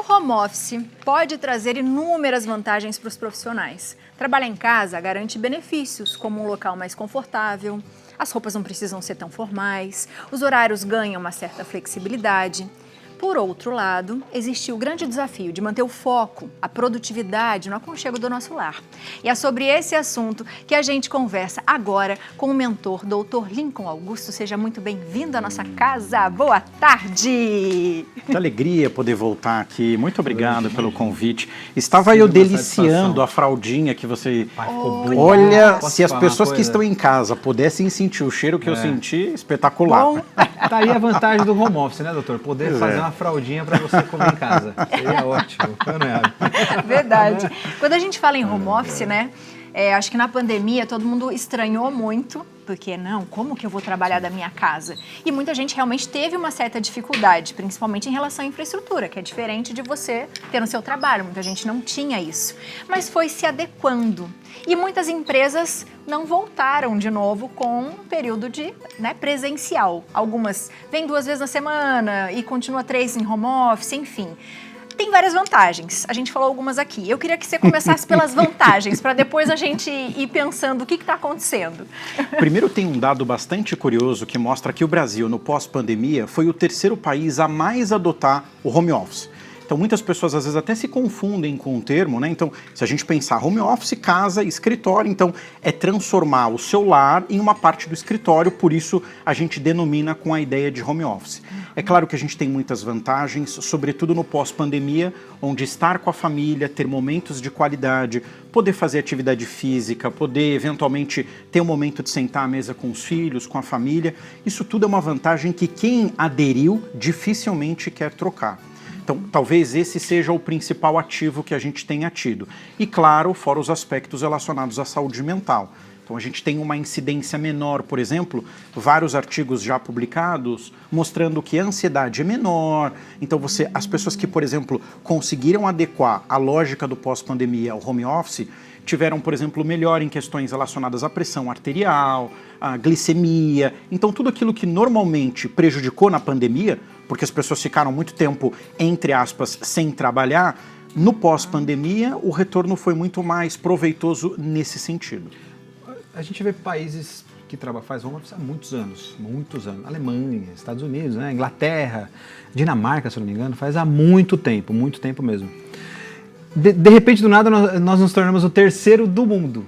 home office pode trazer inúmeras vantagens para os profissionais. Trabalhar em casa garante benefícios, como um local mais confortável, as roupas não precisam ser tão formais, os horários ganham uma certa flexibilidade. Por outro lado, existe o grande desafio de manter o foco, a produtividade no aconchego do nosso lar. E é sobre esse assunto que a gente conversa agora com o mentor, Dr. Lincoln Augusto. Seja muito bem-vindo à nossa casa. Boa tarde! Que alegria poder voltar aqui. Muito obrigado pelo convite. Estava eu deliciando a fraldinha que você... Olha, se as pessoas que estão em casa pudessem sentir o cheiro que eu senti, espetacular. Bom, tá aí a vantagem do home office, né, doutor? Poder fazer uma fraldinha para você comer em casa. Seria ótimo. Verdade. Quando a gente fala em home office, né? Acho que na pandemia todo mundo estranhou muito, porque como que eu vou trabalhar da minha casa? E muita gente realmente teve uma certa dificuldade, principalmente em relação à infraestrutura, que é diferente de você ter no seu trabalho. Muita gente não tinha isso, mas foi se adequando. E muitas empresas não voltaram de novo com um período de presencial. Algumas vêm 2 vezes na semana e continua 3 em home office, enfim. Tem várias vantagens, a gente falou algumas aqui. Eu queria que você começasse pelas vantagens, para depois a gente ir pensando o que está acontecendo. Primeiro tem um dado bastante curioso que mostra que o Brasil, no pós-pandemia, foi o 3º país a mais adotar o home office. Então muitas pessoas às vezes até se confundem com o termo, né? Então se a gente pensar home office, casa, escritório, então é transformar o seu lar em uma parte do escritório, por isso a gente denomina com a ideia de home office. É claro que a gente tem muitas vantagens, sobretudo no pós-pandemia, onde estar com a família, ter momentos de qualidade, poder fazer atividade física, poder eventualmente ter um momento de sentar à mesa com os filhos, com a família, isso tudo é uma vantagem que quem aderiu dificilmente quer trocar. Então, talvez esse seja o principal ativo que a gente tenha tido. E, claro, fora os aspectos relacionados à saúde mental. Então, a gente tem uma incidência menor, por exemplo, vários artigos já publicados mostrando que a ansiedade é menor. Então, as pessoas que, por exemplo, conseguiram adequar a lógica do pós-pandemia ao home office, tiveram, por exemplo, melhor em questões relacionadas à pressão arterial, à glicemia. Então, tudo aquilo que normalmente prejudicou na pandemia, porque as pessoas ficaram muito tempo, entre aspas, sem trabalhar, no pós-pandemia o retorno foi muito mais proveitoso nesse sentido. A gente vê países que fazem home office há muitos anos. Alemanha, Estados Unidos, né? Inglaterra, Dinamarca, se não me engano, faz há muito tempo mesmo. De repente, do nada, nós nos tornamos o 3º do mundo.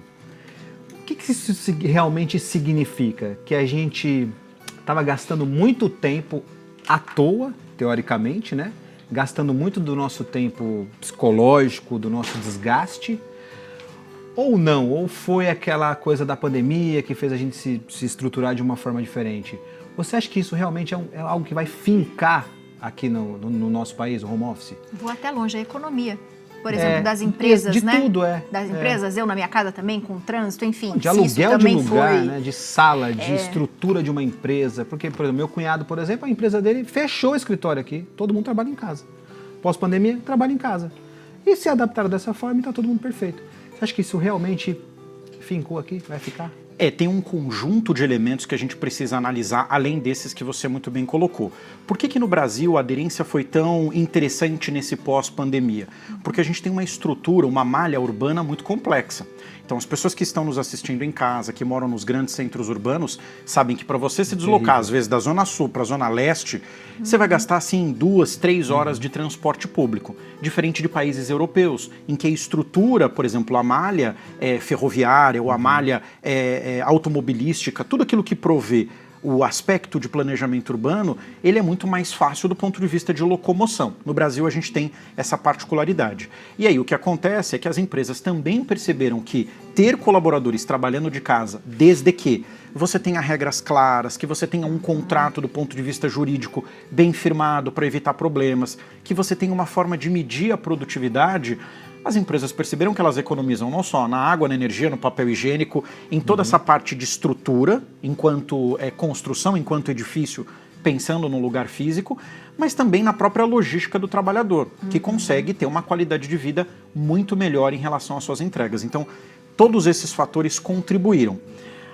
O que isso realmente significa? Que a gente estava gastando muito tempo à toa, teoricamente, né? Gastando muito do nosso tempo psicológico, do nosso desgaste, ou não? Ou foi aquela coisa da pandemia que fez a gente se estruturar de uma forma diferente? Você acha que isso realmente é algo que vai fincar aqui no nosso país, o home office? Vou até longe, a economia. Por exemplo, das empresas, né? De tudo, Das empresas, eu na minha casa também, com trânsito, enfim. De aluguel de lugar, né? De sala, de estrutura de uma empresa. Porque, por exemplo, meu cunhado, por exemplo, a empresa dele fechou o escritório aqui. Todo mundo trabalha em casa. Pós-pandemia, trabalha em casa. E se adaptaram dessa forma e está todo mundo perfeito. Você acha que isso realmente fincou aqui? Vai ficar? Tem um conjunto de elementos que a gente precisa analisar, além desses que você muito bem colocou. Por que no Brasil a aderência foi tão interessante nesse pós-pandemia? Porque a gente tem uma estrutura, uma malha urbana muito complexa. Então as pessoas que estão nos assistindo em casa, que moram nos grandes centros urbanos, sabem que para você se deslocar, às vezes, da Zona Sul para a Zona Leste, você vai gastar, assim, 2, 3 horas de transporte público. Diferente de países europeus, em que a estrutura, por exemplo, a malha ferroviária ou a malha automobilística, tudo aquilo que provê o aspecto de planejamento urbano, ele é muito mais fácil do ponto de vista de locomoção. No Brasil a gente tem essa particularidade. E aí o que acontece é que as empresas também perceberam que ter colaboradores trabalhando de casa, desde que você tenha regras claras, que você tenha um contrato do ponto de vista jurídico bem firmado para evitar problemas, que você tenha uma forma de medir a produtividade, as empresas perceberam que elas economizam não só na água, na energia, no papel higiênico, em toda essa parte de estrutura, enquanto construção, enquanto edifício, pensando no lugar físico, mas também na própria logística do trabalhador, que consegue ter uma qualidade de vida muito melhor em relação às suas entregas. Então, todos esses fatores contribuíram.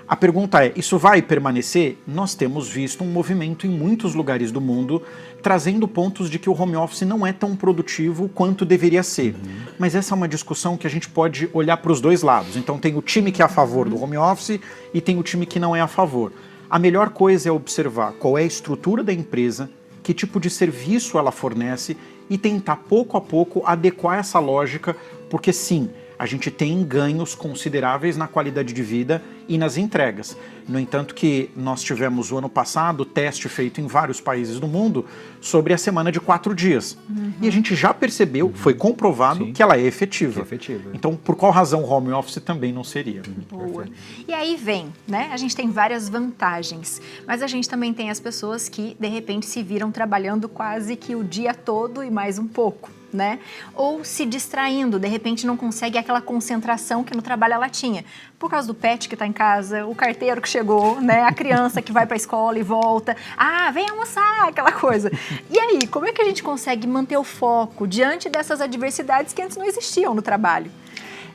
A pergunta é, isso vai permanecer? Nós temos visto um movimento em muitos lugares do mundo trazendo pontos de que o home office não é tão produtivo quanto deveria ser. Mas essa é uma discussão que a gente pode olhar para os dois lados. Então tem o time que é a favor do home office e tem o time que não é a favor. A melhor coisa é observar qual é a estrutura da empresa, que tipo de serviço ela fornece e tentar pouco a pouco adequar essa lógica, porque sim, a gente tem ganhos consideráveis na qualidade de vida e nas entregas. No entanto que nós tivemos o ano passado teste feito em vários países do mundo sobre a semana de 4 dias. E a gente já percebeu, foi comprovado que ela é efetiva. Então, por qual razão o home office também não seria? Boa. E aí vem, né? A gente tem várias vantagens, mas a gente também tem as pessoas que, de repente, se viram trabalhando quase que o dia todo e mais um pouco, né? Ou se distraindo, de repente não consegue aquela concentração que no trabalho ela tinha. Por causa do pet que está em casa, o carteiro que chegou, né? A criança que vai para a escola e volta. Ah, vem almoçar, aquela coisa. E aí, como é que a gente consegue manter o foco diante dessas adversidades que antes não existiam no trabalho?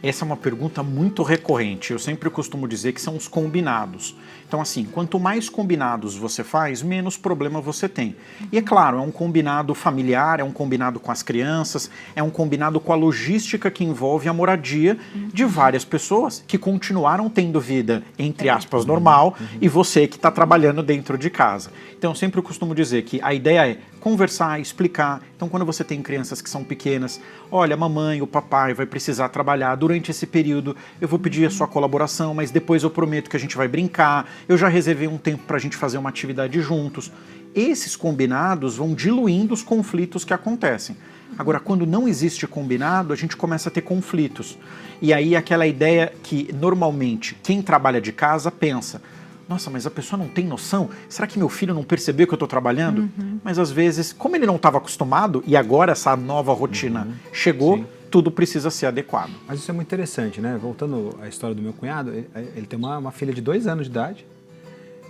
Essa é uma pergunta muito recorrente. Eu sempre costumo dizer que são os combinados. Então, assim, quanto mais combinados você faz, menos problema você tem. E é claro, é um combinado familiar, é um combinado com as crianças, é um combinado com a logística que envolve a moradia de várias pessoas que continuaram tendo vida, entre aspas, normal, e você que está trabalhando dentro de casa. Então, eu sempre costumo dizer que a ideia é conversar, explicar. Então, quando você tem crianças que são pequenas, olha, a mamãe, o papai vai precisar trabalhar durante esse período, eu vou pedir a sua colaboração, mas depois eu prometo que a gente vai brincar, eu já reservei um tempo para a gente fazer uma atividade juntos. Esses combinados vão diluindo os conflitos que acontecem. Agora, quando não existe combinado, a gente começa a ter conflitos. E aí aquela ideia que normalmente quem trabalha de casa pensa, nossa, mas a pessoa não tem noção? Será que meu filho não percebeu que eu estou trabalhando? Mas às vezes, como ele não estava acostumado e agora essa nova rotina chegou, tudo precisa ser adequado. Mas isso é muito interessante, né? Voltando à história do meu cunhado, ele tem uma filha de 2 anos de idade,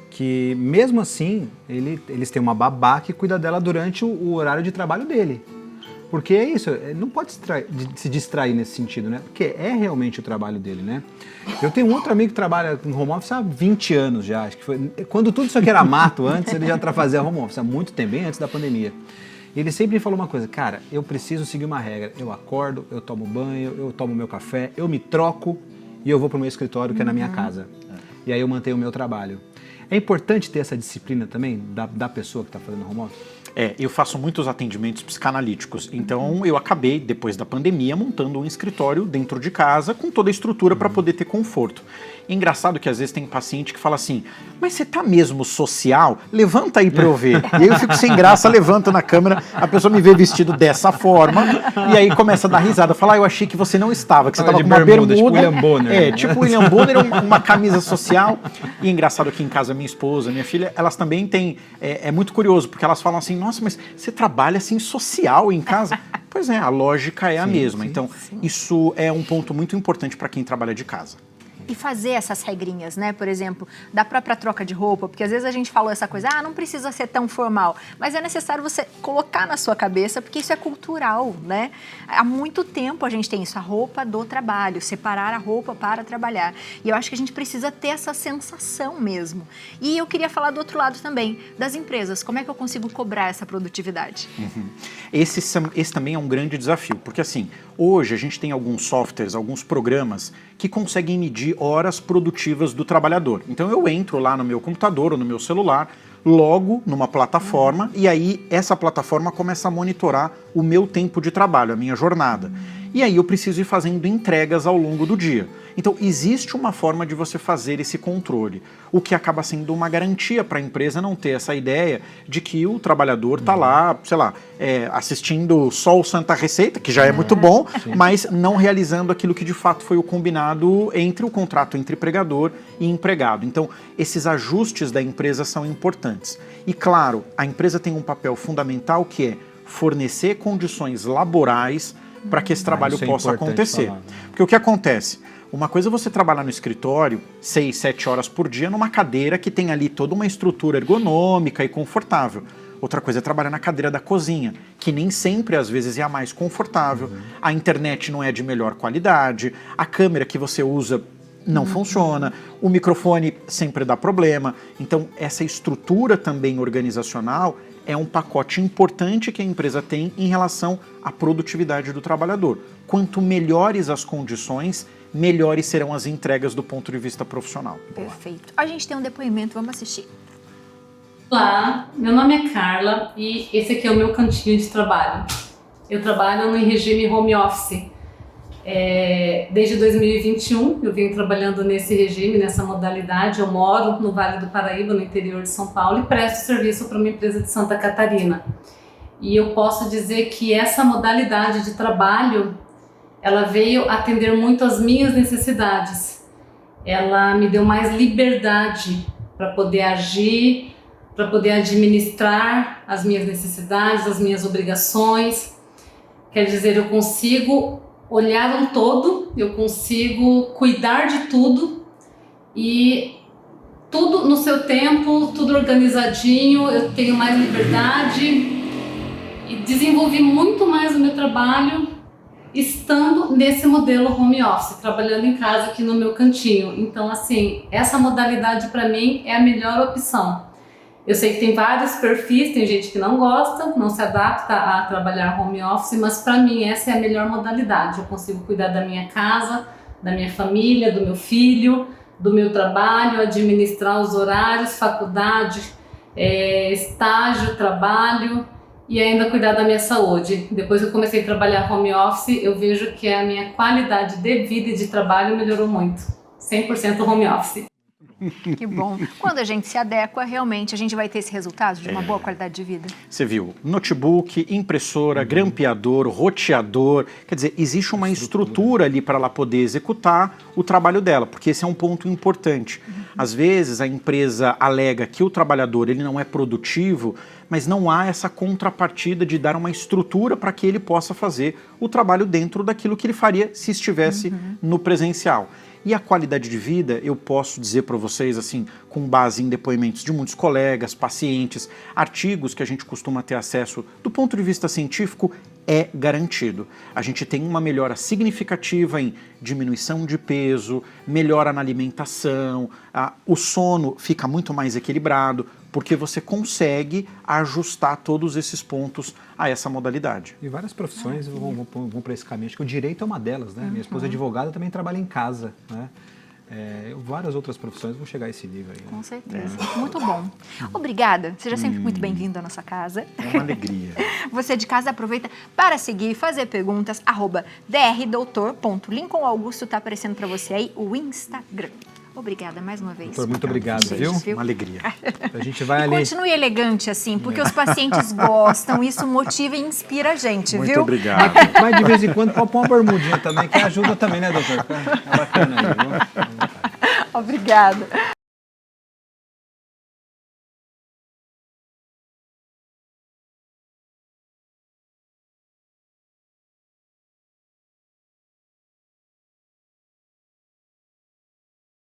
que mesmo assim, eles têm uma babá que cuida dela durante o horário de trabalho dele. Porque é isso, não pode se distrair nesse sentido, né? Porque é realmente o trabalho dele, né? Eu tenho um outro amigo que trabalha com home office há 20 anos já, acho que foi, quando tudo isso aqui era mato antes, ele já fazia home office, há muito tempo, bem antes da pandemia. Ele sempre me falou uma coisa, cara, eu preciso seguir uma regra, eu acordo, eu tomo banho, eu tomo meu café, eu me troco e eu vou para o meu escritório, que é na minha casa. E aí eu mantenho o meu trabalho. É importante ter essa disciplina também da pessoa que está fazendo home office? Eu faço muitos atendimentos psicanalíticos, então eu acabei, depois da pandemia, montando um escritório dentro de casa com toda a estrutura para poder ter conforto. Engraçado que às vezes tem paciente que fala assim, mas você tá mesmo social? Levanta aí para eu ver. E aí eu fico sem graça, levanto na câmera, a pessoa me vê vestido dessa forma, e aí começa a dar risada, fala, eu achei que você não estava, que você estava com uma bermuda. Tipo William Bonner. Tipo William Bonner, uma camisa social. E engraçado que em casa minha esposa, minha filha, elas também têm, é muito curioso, porque elas falam assim, nossa, mas você trabalha assim social em casa? Pois é, a lógica é a mesma. Então, isso é um ponto muito importante para quem trabalha de casa. E fazer essas regrinhas, né? Por exemplo, da própria troca de roupa, porque às vezes a gente falou essa coisa, não precisa ser tão formal, mas é necessário você colocar na sua cabeça, porque isso é cultural, né? Há muito tempo a gente tem isso, a roupa do trabalho, separar a roupa para trabalhar. E eu acho que a gente precisa ter essa sensação mesmo. E eu queria falar do outro lado também, das empresas, como é que eu consigo cobrar essa produtividade? Esse também é um grande desafio, porque assim, hoje a gente tem alguns softwares, alguns programas que conseguem medir horas produtivas do trabalhador. Então eu entro lá no meu computador ou no meu celular, logo numa plataforma, e aí essa plataforma começa a monitorar o meu tempo de trabalho, a minha jornada. E aí eu preciso ir fazendo entregas ao longo do dia. Então existe uma forma de você fazer esse controle, o que acaba sendo uma garantia para a empresa não ter essa ideia de que o trabalhador está lá, sei lá, assistindo só o Santa Receita, que já é muito bom, mas não realizando aquilo que de fato foi o combinado entre o contrato entre empregador e empregado. Então esses ajustes da empresa são importantes. E claro, a empresa tem um papel fundamental que é fornecer condições laborais para que esse trabalho possa acontecer. Falar, né? Porque o que acontece? Uma coisa é você trabalhar no escritório 6, 7 horas por dia numa cadeira que tem ali toda uma estrutura ergonômica e confortável. Outra coisa é trabalhar na cadeira da cozinha, que nem sempre, às vezes, é a mais confortável. A internet não é de melhor qualidade, a câmera que você usa não funciona, o microfone sempre dá problema. Então, essa estrutura também organizacional é um pacote importante que a empresa tem em relação à produtividade do trabalhador. Quanto melhores as condições, melhores serão as entregas do ponto de vista profissional. Perfeito. A gente tem um depoimento, vamos assistir. Olá, meu nome é Carla e esse aqui é o meu cantinho de trabalho. Eu trabalho no regime home office. Desde 2021 eu venho trabalhando nesse regime, nessa modalidade. Eu moro no Vale do Paraíba, no interior de São Paulo, e presto serviço para uma empresa de Santa Catarina. E eu posso dizer que essa modalidade de trabalho, ela veio atender muito às minhas necessidades. Ela me deu mais liberdade para poder agir, para poder administrar as minhas necessidades, as minhas obrigações. Quer dizer, eu consigo olhar um todo, eu consigo cuidar de tudo e tudo no seu tempo, tudo organizadinho, eu tenho mais liberdade e desenvolvi muito mais o meu trabalho estando nesse modelo home office, trabalhando em casa aqui no meu cantinho. Então, assim, essa modalidade para mim é a melhor opção. Eu sei que tem vários perfis, tem gente que não gosta, não se adapta a trabalhar home office, mas para mim essa é a melhor modalidade. Eu consigo cuidar da minha casa, da minha família, do meu filho, do meu trabalho, administrar os horários, faculdade, estágio, trabalho e ainda cuidar da minha saúde. Depois que eu comecei a trabalhar home office, eu vejo que a minha qualidade de vida e de trabalho melhorou muito. 100% home office. Que bom. Quando a gente se adequa, realmente a gente vai ter esse resultado de uma boa qualidade de vida. Você viu, notebook, impressora, grampeador, roteador, quer dizer, existe uma estrutura ali para ela poder executar o trabalho dela, porque esse é um ponto importante. Às vezes a empresa alega que o trabalhador ele não é produtivo, mas não há essa contrapartida de dar uma estrutura para que ele possa fazer o trabalho dentro daquilo que ele faria se estivesse no presencial. E a qualidade de vida, eu posso dizer para vocês, assim, com base em depoimentos de muitos colegas, pacientes, artigos que a gente costuma ter acesso do ponto de vista científico, é garantido. A gente tem uma melhora significativa em diminuição de peso, melhora na alimentação, o sono fica muito mais equilibrado, porque você consegue ajustar todos esses pontos a essa modalidade. E várias profissões vão para esse caminho. Acho que o direito é uma delas, né? Minha esposa é advogada, também trabalha em casa, né? Várias outras profissões vão chegar a esse nível aí. Né? Com certeza. Muito bom. Obrigada. Seja sempre muito bem-vindo à nossa casa. É uma alegria. Você de casa aproveita para seguir, fazer perguntas, @drdoutor.Lincoln Augusto está aparecendo para você aí o Instagram. Obrigada mais uma vez. Doutor, muito obrigado, viu? Uma alegria. A gente vai ali. Continue elegante assim, porque os pacientes gostam, isso motiva e inspira a gente, Muito viu? obrigado. Mas de vez em quando pode pôr uma bermudinha também, que ajuda também, né, doutor? É bacana aí, viu? Obrigada.